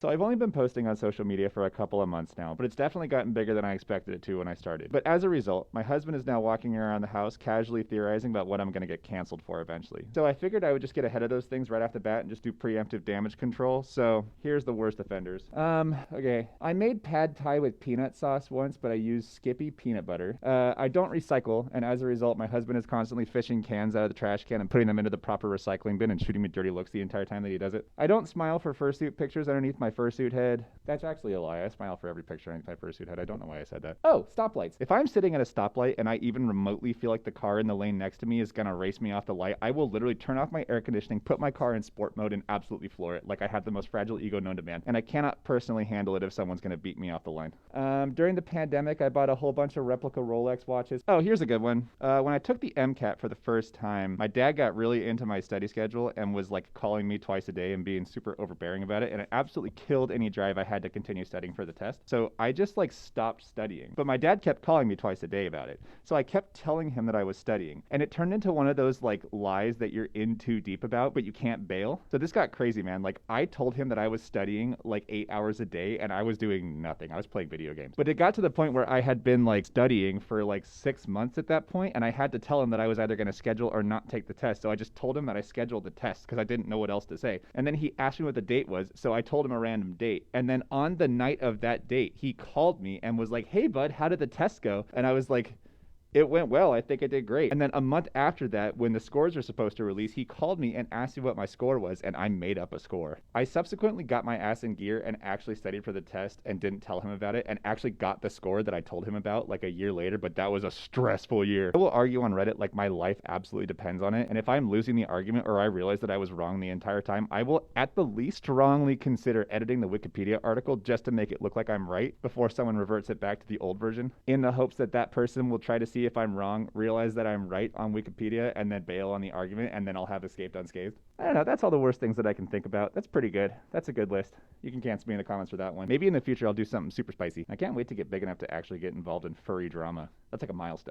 So I've only been posting on social media for a couple of months now, but it's definitely gotten bigger than I expected it to when I started. But as a result, my husband is now walking around the house casually theorizing about what I'm going to get canceled for eventually. So I figured I would just get ahead of those things right off the bat and just do preemptive damage control. So here's the worst offenders. Okay. I made pad thai with peanut sauce once, but I used Skippy peanut butter. I don't recycle, and as a result, my husband is constantly fishing cans out of the trash can and putting them into the proper recycling bin and shooting me dirty looks the entire time that he does it. I don't smile for fursuit pictures underneath my fursuit head. That's actually a lie. I smile for every picture underneath my fursuit head. I don't know why I said that. Oh, stoplights. If I'm sitting at a stoplight and I even remotely feel like the car in the lane next to me is gonna race me off the light, I will literally turn off my air conditioning, put my car in sport mode, and absolutely floor it like I have the most fragile ego known to man. And I cannot personally handle it if someone's gonna beat me off the line. During the pandemic, I bought a whole bunch of replica Rolex watches. Oh, here's a good one. When I took the MCAT for the first time, my dad got really into my study schedule and was like calling me twice a day and being super overbearing about it, and it absolutely killed any drive I had to continue studying for the test. So I just like stopped studying. But my dad kept calling me twice a day about it. So I kept telling him that I was studying, and it turned into one of those like lies that you're in too deep about, but you can't bail. So this got crazy, man. Like I told him that I was studying like 8 hours a day and I was doing nothing. I was playing video games. But it got to the point where I had been like studying for like 6 months at that point, and I had to tell him that I was either going to schedule or not take the test. So I just told him that I scheduled the test because I didn't know what else to say. And then he asked me what the date was, so I told him a random date. And then on the night of that date, he called me and was like, "Hey bud, how did the test go?" And I was like, "It went well. I think I did great." And then a month after that, when the scores were supposed to release, he called me and asked me what my score was, and I made up a score. I subsequently got my ass in gear and actually studied for the test and didn't tell him about it, and actually got the score that I told him about like a year later, but that was a stressful year. I will argue on Reddit like my life absolutely depends on it, and if I'm losing the argument or I realize that I was wrong the entire time, I will at the least strongly consider editing the Wikipedia article just to make it look like I'm right before someone reverts it back to the old version, in the hopes that that person will try to see if I'm wrong, realize that I'm right on Wikipedia, and then bail on the argument, and then I'll have escaped unscathed. I don't know. That's all the worst things that I can think about. That's pretty good. That's a good list. You can cancel me in the comments for that one. Maybe in the future I'll do something super spicy. I can't wait to get big enough to actually get involved in furry drama. That's like a milestone.